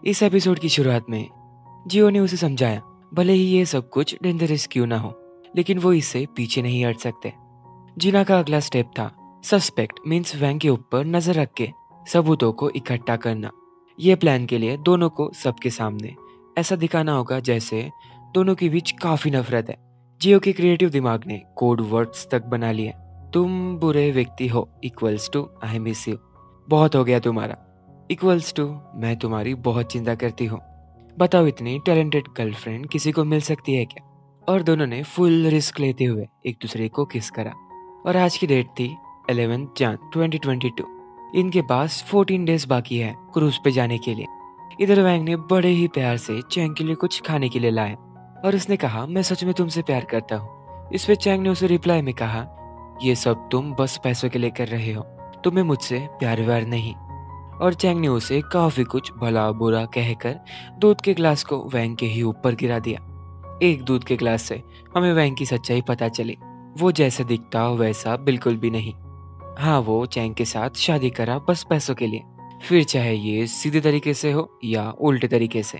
इस एपिसोड की शुरुआत में जियो ने उसे समझाया, भले ही ये सब कुछ डेंजरस क्यों ना हो, लेकिन वो इससे पीछे नहीं हट सकते। जीना का अगला स्टेप था सस्पेक्ट मीन्स वैंग के ऊपर नजर रख के सबूतों को इकट्ठा करना। ये प्लान के लिए दोनों को सबके सामने ऐसा दिखाना होगा जैसे दोनों के बीच काफी नफरत है। जियो के क्रिएटिव दिमाग ने कोड वर्ड्स तक बना लिए। तुम बुरे व्यक्ति हो equals to I miss you, बहुत हो गया तुम्हारा इक्वल्स टू मैं तुम्हारी बहुत चिंता करती हूँ। बताओ इतनी टैलेंटेड गर्लफ्रेंड किसी को मिल सकती है क्या? और दोनों ने फुल रिस्क लेते हुए एक दूसरे को किस करा। और आज की डेट थी 11 जन 2022। इनके पास 14 डेज बाकी है क्रूज पे जाने के लिए। इधर वैंग ने बड़े ही प्यार से चैंग के लिए कुछ खाने के लिए लाया और उसने कहा, मैं सच में तुमसे प्यार करता हूँ। इस पे चैंग ने उसे रिप्लाई में कहा, ये सब तुम बस पैसों के लिए कर रहे हो, तुम्हें मुझसे प्यार व्यार नहीं। और चैंग ने उसे काफी कुछ भला बुरा कहकर दूध के ग्लास को वैंग के ही ऊपर गिरा दिया। एक दूध के ग्लास से हमें वैंग की सच्चाई पता चली। वो जैसा दिखता वैसा बिल्कुल भी नहीं। हाँ, वो चैंग के साथ शादी करा बस पैसों के लिए, फिर चाहे ये सीधे तरीके से हो या उल्टे तरीके से,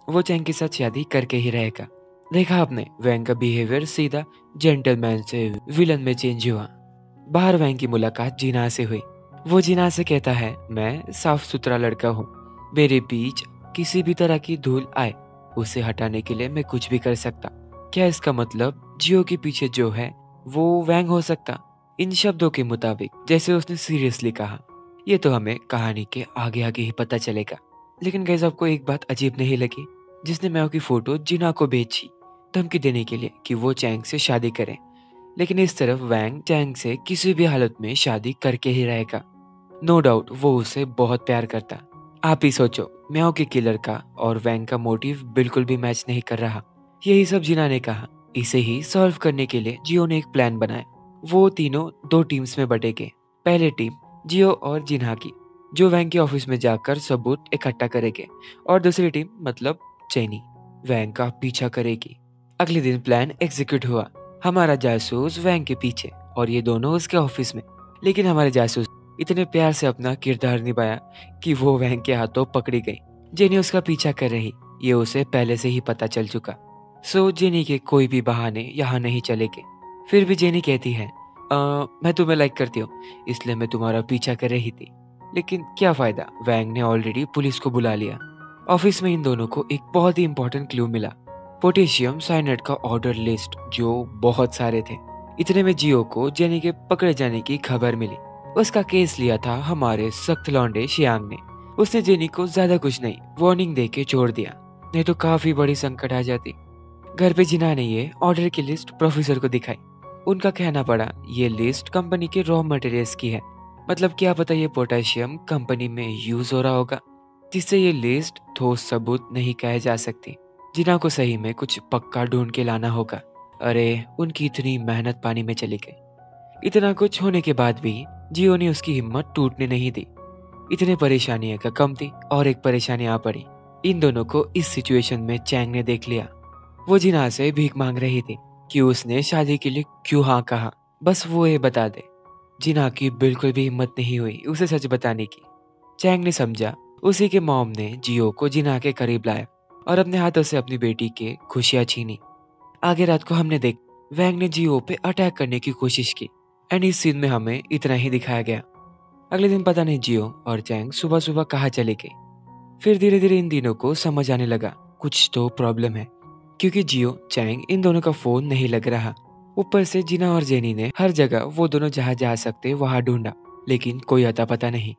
वो चैंग के साथ शादी करके ही रहेगा। देखा आपने, वैंग का बिहेवियर सीधा जेंटलमैन से विलन में चेंज हुआ। बाहर वैंग की मुलाकात जीना से हुई। वो जीना से कहता है, मैं साफ सुथरा लड़का हूँ, मेरे बीच किसी भी तरह की धूल आए उसे हटाने के लिए मैं कुछ भी कर सकता। क्या इसका मतलब जियो के पीछे जो है वो वैंग हो सकता? इन शब्दों के मुताबिक जैसे उसने सीरियसली कहा। ये तो हमें कहानी के आगे आगे ही पता चलेगा। लेकिन गाइस, आपको एक बात अजीब नहीं लगी? जिसने मैव की फोटो जिना को भेजी धमकी देने के लिए कि वो चैंग से शादी करे, लेकिन इस तरफ वैंग चैंग से किसी भी हालत में शादी करके ही रहेगा। नो डाउट वो उसे बहुत प्यार करता। आप ही सोचो, म्याओ के किलर का और वैंग का मोटिव बिल्कुल भी मैच नहीं कर रहा। यही सब जिना ने कहा। इसे ही सॉल्व करने के लिए जियो ने एक प्लान बनाया। वो तीनों दो टीम्स में बटे गए। पहले टीम जियो और जिन्हा की, जो वैंग के ऑफिस में जाकर सबूत इकट्ठा करेंगे, और दूसरी टीम मतलब चैनी वैंग का पीछा करेगी। अगले दिन प्लान एग्जीक्यूट हुआ। हमारा जासूस वैंग के पीछे और ये दोनों उसके ऑफिस में। लेकिन हमारे जासूस इतने प्यार से अपना किरदार निभाया कि वो वैंग के हाथों पकड़ी गई। जेनी उसका पीछा कर रही, ये उसे पहले से ही पता चल चुका। सो जेनी के कोई भी बहाने यहाँ नहीं चलेंगे। फिर भी जेनी कहती है, मैं तुम्हें लाइक करती हूँ, इसलिए मैं तुम्हारा पीछा कर रही थी। लेकिन क्या फायदा, वैंग ने ऑलरेडी पुलिस को बुला लिया। ऑफिस में इन दोनों को एक बहुत ही इंपॉर्टेंट क्लू मिला, पोटेशियम साइनेट का ऑर्डर लिस्ट, जो बहुत सारे थे। इतने में जियो को जेनी के पकड़े जाने की खबर मिली। उसका केस लिया था हमारे सख्त लौंडे शियांग ने। उसने जेनी को ज्यादा कुछ नहीं वार्निंग दे के छोड़ दिया, नहीं तो काफी बड़ी संकट आ जाती। घर पे जिना ने ये ऑर्डर की लिस्ट प्रोफेसर को दिखाई। उनका कहना पड़ा, ये लिस्ट कंपनी के रॉ मटेरियल्स की है। मतलब क्या पता ये पोटेशियम कंपनी में यूज हो रहा होगा, जिससे ये लिस्ट ठोस सबूत नहीं कहे जा सकती। जिना को सही में कुछ पक्का ढूंढ के लाना होगा। अरे, उनकी इतनी मेहनत पानी में चली गई। इतना कुछ होने के बाद भी जियो ने उसकी हिम्मत टूटने नहीं दी। इतने परेशानियां का कम थी और एक परेशानी आ पड़ी। इन दोनों को इस सिचुएशन में चैंग ने देख लिया। वो जिना से भीख मांग रही थी कि उसने शादी के लिए क्यों हाँ कहा, बस वो ये बता दे। जिना की बिल्कुल भी हिम्मत नहीं हुई उसे सच बताने की। चैंग ने समझा। उसी के मॉम ने जियो को जिना के करीब लाया और अपने हाथों से अपनी बेटी के खुशियां छीनी। आगे रात को हमने देख वैंग ने जियो पे अटैक करने की कोशिश की एंड इस सीन में हमें इतना ही दिखाया गया। अगले दिन पता नहीं जियो और चैंग सुबह सुबह कहाँ चले गए। फिर धीरे धीरे इन तीनों को समझ आने लगा कुछ तो प्रॉब्लम है, क्योंकि जियो चैंग इन दोनों का फोन नहीं लग रहा। ऊपर से जिना और जेनी ने हर जगह वो दोनों जहाँ जा सकते वहां ढूंढा, लेकिन कोई अता पता नहीं।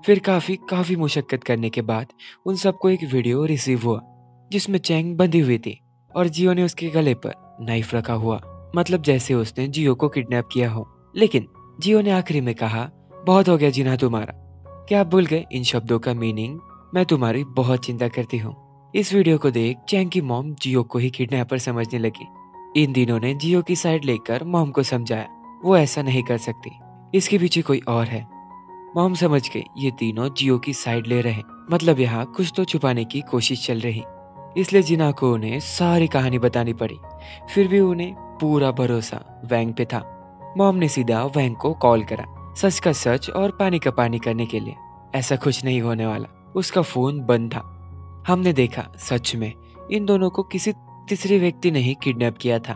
फिर काफी मुशक्कत करने के बाद उन सबको एक वीडियो रिसीव हुआ जिसमें चैंग बंधी हुई थी और जियो ने उसके गले पर नाइफ रखा हुआ, मतलब जैसे उसने जियो को किडनैप किया हो। लेकिन जियो ने आखिरी में कहा, बहुत हो गया जिना तुम्हारा। क्या आप भूल गए इन शब्दों का मीनिंग? मैं तुम्हारी बहुत चिंता करती हूँ। इस वीडियो को देख चैंग की मॉम जियो को ही किडनैपर समझने लगी। इन दिनों ने जियो की साइड लेकर मॉम को समझाया वो ऐसा नहीं कर सकती, इसके पीछे कोई और है। मॉम समझ गई ये तीनों जियो की साइड ले रहे, मतलब यहाँ कुछ तो छुपाने की कोशिश चल रही। इसलिए जिना को उन्हें सारी कहानी बतानी पड़ी। फिर भी उन्हें पूरा भरोसा वैंग पे था। मॉम ने सीधा वैंग को कॉल करा, सच का सच और पानी का पानी करने के लिए। ऐसा कुछ नहीं होने वाला, उसका फोन बंद था। हमने देखा सच में इन दोनों को किसी तीसरे व्यक्ति ने ही किडनैप किया था।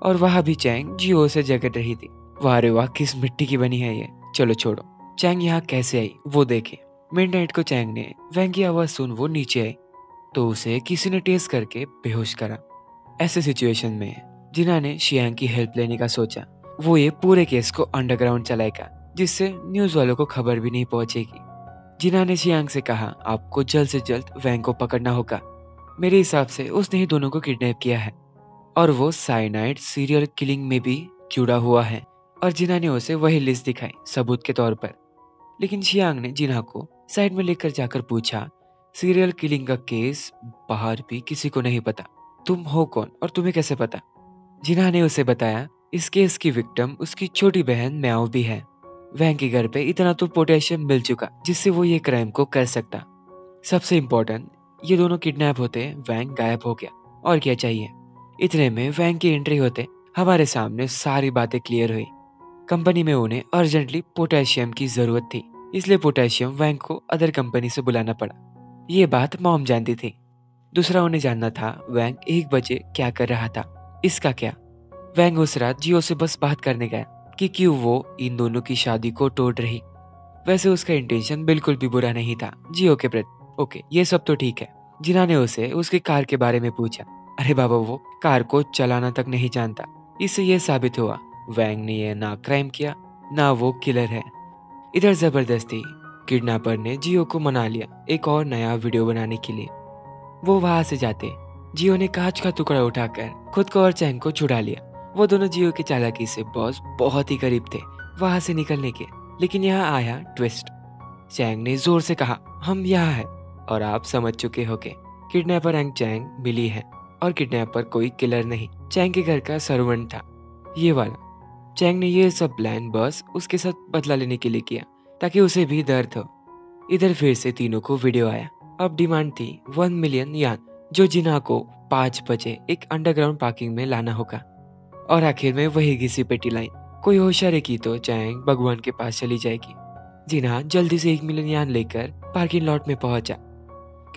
और वहां भी चैंग जियो से जकड़ रही थी। वाह रे वाह, किस मिट्टी की बनी है ये। चलो छोड़ो, चैंग यहाँ कैसे आई वो देखे। मिडनाइट को चैंग ने वैंग की आवाज सुन वो नीचे आई तो उसे किसी ने टेस्ट करके बेहोश करा। ऐसे सिचुएशन में जिना ने शियांग की हेल्प लेने का सोचा। वो ये पूरे केस को अंडरग्राउंड चलाएगा जिससे न्यूज वालों को खबर भी नहीं पहुंचेगी। जिना ने शियांग से कहा, आपको जल्द से जल्द वैंग को पकड़ना होगा। मेरे हिसाब से उसने ही दोनों को किडनैप किया है और वो साइनाइड सीरियल किलिंग में भी जुड़ा हुआ है। और जिना ने उसे वही लिस्ट दिखाई सबूत के तौर पर। लेकिन शियांग ने जिना को साइड में लेकर जाकर पूछा, सीरियल किलिंग का केस बाहर भी किसी को नहीं पता, तुम हो कौन और तुम्हें कैसे पता? जिना ने उसे बताया, इस केस की विक्टिम उसकी छोटी बहन म्याओ भी है। वैंग के घर पे इतना तो पोटेशियम मिल चुका जिससे वो ये क्राइम को कर सकता। सबसे इम्पोर्टेंट, ये दोनों किडनैप होते वैंग गायब हो गया, और क्या चाहिए। इतने में वैंग की एंट्री होते हमारे सामने सारी बातें क्लियर हुई। कंपनी में उन्हें अर्जेंटली पोटेशियम की जरूरत थी, इसलिए पोटेशियम वैंग को अदर कंपनी से बुलाना पड़ा। ये बात मॉम जानती थी। दूसरा उन्हें जानना था वैंग 1 बजे क्या कर रहा था। इसका क्या? वैंग उस रात जियो से बस बात करने गया कि क्यों वो इन दोनों की शादी को तोड़ रही। वैसे उसका इंटेंशन बिल्कुल भी बुरा नहीं था जियो के प्रति। ओके, ये सब तो ठीक है। जिना ने उसे उसकी कार के बारे में पूछा। अरे बाबा, वो कार को चलाना तक नहीं जानता। इससे ये साबित हुआ वैंग ने ये ना क्राइम किया ना वो किलर है। इधर जबरदस्ती किडनैपर ने जियो को मना लिया एक और नया वीडियो बनाने के लिए। वो वहां से जाते जियो ने कांच का टुकड़ा उठाकर खुद को और चैंग को छुड़ा लिया। वो दोनों जियो की चालाकी से बॉस बहुत ही करीब थे वहां से निकलने के। लेकिन यहाँ आया ट्विस्ट। चैंग ने जोर से कहा, हम यहाँ हैं। और आप समझ चुके होगे, किडनैपर एंड चैंग मिली है और किडनैपर कोई किलर नहीं, चैंग के घर का सर्वेंट था ये वाला। चैंग ने ये सब प्लान बस उसके साथ बदला लेने के लिए किया ताकि उसे भी दर्द हो। इधर फिर से तीनों को वीडियो आया। अब डिमांड थी 1 मिलियन यान, जो जिना को 5 बजे एक अंडरग्राउंड पार्किंग में लाना होगा। और आखिर में वही घिसी पेटी लाइन। कोई होशियारी की तो चैंग भगवान के पास चली जाएगी। जिना जल्दी से 1 मिलियन यान लेकर पार्किंग लॉट में पहुंचा।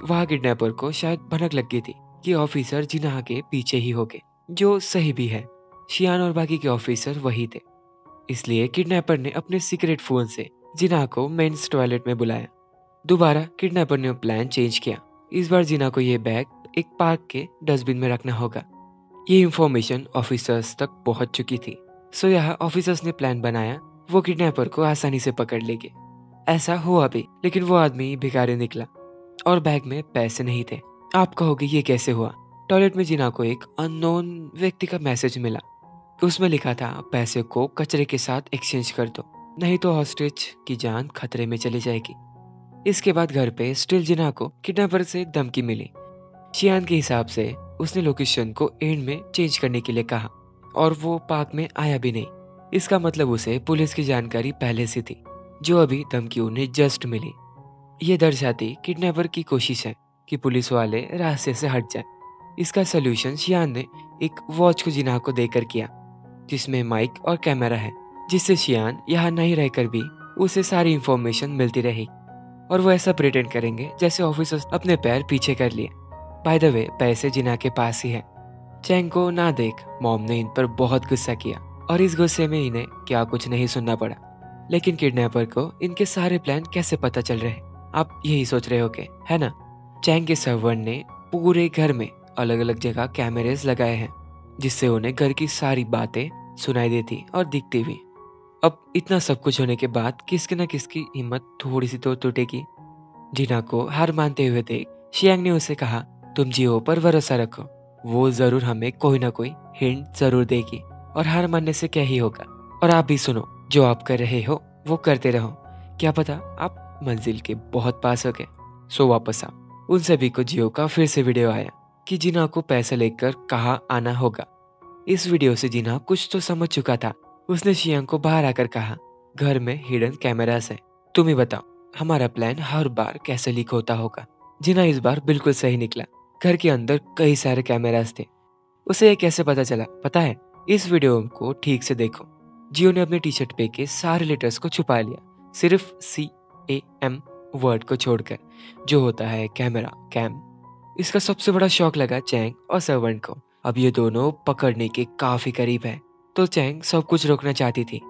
वहां किडनैपर को शायद भनक लग गई थी कि ऑफिसर जिना के पीछे ही होंगे, जो सही भी है। शियान और बाकी के ऑफिसर वही थे। इसलिए किडनैपर ने अपने सीक्रेट फोन से जिना को मेंस टॉयलेट में बुलाया। दोबारा किडनैपर ने प्लान चेंज किया। इस बार जिना को ये बैग एक पार्क के डस्टबिन में रखना होगा। ये इंफॉर्मेशन ऑफिसर्स तक पहुंच चुकी थी। सो यहाँ ऑफिसर्स ने प्लान बनाया वो किडनैपर को आसानी से पकड़ लेंगे। ऐसा हुआ भी, लेकिन वो आदमी भिखारी निकला और बैग में पैसे नहीं थे। आप कहोगे ये कैसे हुआ? टॉयलेट में जिना को एक अननोन व्यक्ति का मैसेज मिला। उसमें लिखा था, पैसे को कचरे के साथ एक्सचेंज कर दो, नहीं तो हॉस्टेज की जान खतरे में चली जाएगी। इसके बाद घर पे स्टिल जिना को किडनैपर से धमकी मिली। शियान के हिसाब से उसने लोकेशन को एंड में चेंज करने के लिए कहा और वो पार्क में आया भी नहीं। इसका मतलब उसे पुलिस की जानकारी पहले से थी, जो अभी धमकी उन्हें जस्ट मिली। ये दर्शाती किडनैपर की कोशिश है कि पुलिस वाले रास्ते से हट जाए। इसका सोल्यूशन शियान ने एक वॉच को जिना को देकर किया, जिसमें माइक और कैमरा है, जिससे शियान यहाँ नहीं रहकर भी उसे सारी इंफॉर्मेशन मिलती रही। और वो ऐसा प्रिटेंड करेंगे जैसे ऑफिसर्स अपने पैर पीछे कर लिए। बाय द वे, पैसे जिना के पास ही है। चैंग को ना देख मॉम ने इन पर बहुत गुस्सा किया और इस गुस्से में इन्हें क्या कुछ नहीं सुनना पड़ा। लेकिन किडनैपर को इनके सारे प्लान कैसे पता चल रहे? आप यही सोच रहे होगे, है ना? चैंग के सर्वेंट ने पूरे घर में अलग अलग जगह कैमरेज लगाए हैं, जिससे उन्हें घर की सारी बातें सुनाई देती और दिखती भी। अब इतना सब कुछ होने के बाद किसकी न किसकी हिम्मत थोड़ी सी तो टूटेगी। जिना को हार मानते हुए देख शियांग ने उसे कहा, तुम जियो पर भरोसा रखो, वो जरूर हमें कोई ना कोई हिंट जरूर देगी और हार मानने से क्या ही होगा। और आप भी सुनो, जो आप कर रहे हो वो करते रहो, क्या पता आप मंजिल के बहुत पास हो गए। सो वापस आओ। उन सभी को जियो का फिर से वीडियो आया कि जिना को पैसा लेकर कहाँ आना होगा। इस वीडियो से जिना कुछ तो समझ चुका था। उसने शियांग को बाहर आकर कहा, घर में हिडन कैमरास है, तुम ही बताओ हमारा प्लान हर बार कैसे लीक होता होगा। जिना इस बार बिल्कुल सही निकला। घर के अंदर कई सारे कैमरास थे। उसे ये कैसे पता चला पता है? इस वीडियो को ठीक से देखो। जियो ने अपने टी शर्ट पे के सारे लेटर्स को छुपा लिया, सिर्फ CAM वर्ड को छोड़कर, जो होता है कैमरा, कैम। इसका सबसे बड़ा शौक लगा चैंग और सर्वेंट को। अब ये दोनों पकड़ने के काफी करीब है, तो चैंग सब कुछ रोकना चाहती थी,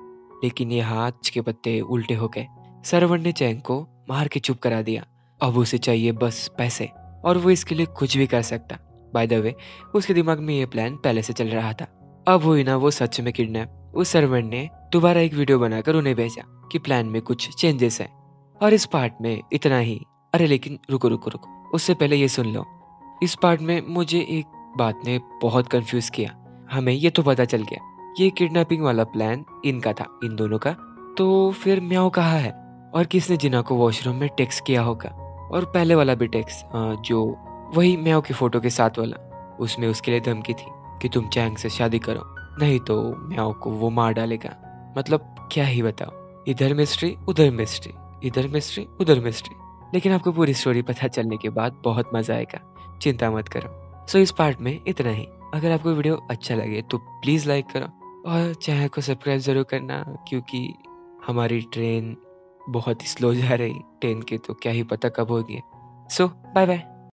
लेकिन ये हाथ के पत्ते उल्टे हो गए। सर्वेंट ने चैंग को मार के चुप करा दिया। अब उसे चाहिए बस पैसे, और वो इसके लिए कुछ भी कर सकता। बाय द वे, उसके दिमाग में ये प्लान पहले से चल रहा था। अब हुई ना वो सच में किडनैप। उस सर्वेंट ने दोबारा एक वीडियो बनाकर उन्हें भेजा कि प्लान में कुछ चेंजेस है। और इस पार्ट में इतना ही। अरे लेकिन रुको रुको रुको, उससे पहले ये सुन लो। इस पार्ट में मुझे एक बात ने बहुत कंफ्यूज किया। हमें ये तो पता चल गया ये किडनैपिंग वाला प्लान इनका था, इन दोनों का। तो फिर म्याओ कहाँ है, और किसने जिना को वॉशरूम में टेक्स्ट किया होगा? और पहले वाला भी टेक्स्ट, जो वही म्याओ की फोटो के साथ वाला, उसमें उसके लिए धमकी थी कि तुम चैंग से शादी करो, नहीं तो म्याओ को वो मार डालेगा। मतलब क्या ही बताओ, इधर मिस्ट्री उधर मिस्ट्री, इधर मिस्ट्री उधर मिस्ट्री। लेकिन आपको पूरी स्टोरी पता चलने के बाद बहुत मजा आएगा, चिंता मत करो। सो इस पार्ट में इतना ही। अगर आपको वीडियो अच्छा लगे तो प्लीज लाइक करो और चैनल को सब्सक्राइब जरूर करना, क्योंकि हमारी ट्रेन बहुत ही स्लो जा रही। ट्रेन की तो क्या ही पता कब होगी। सो बाय बाय।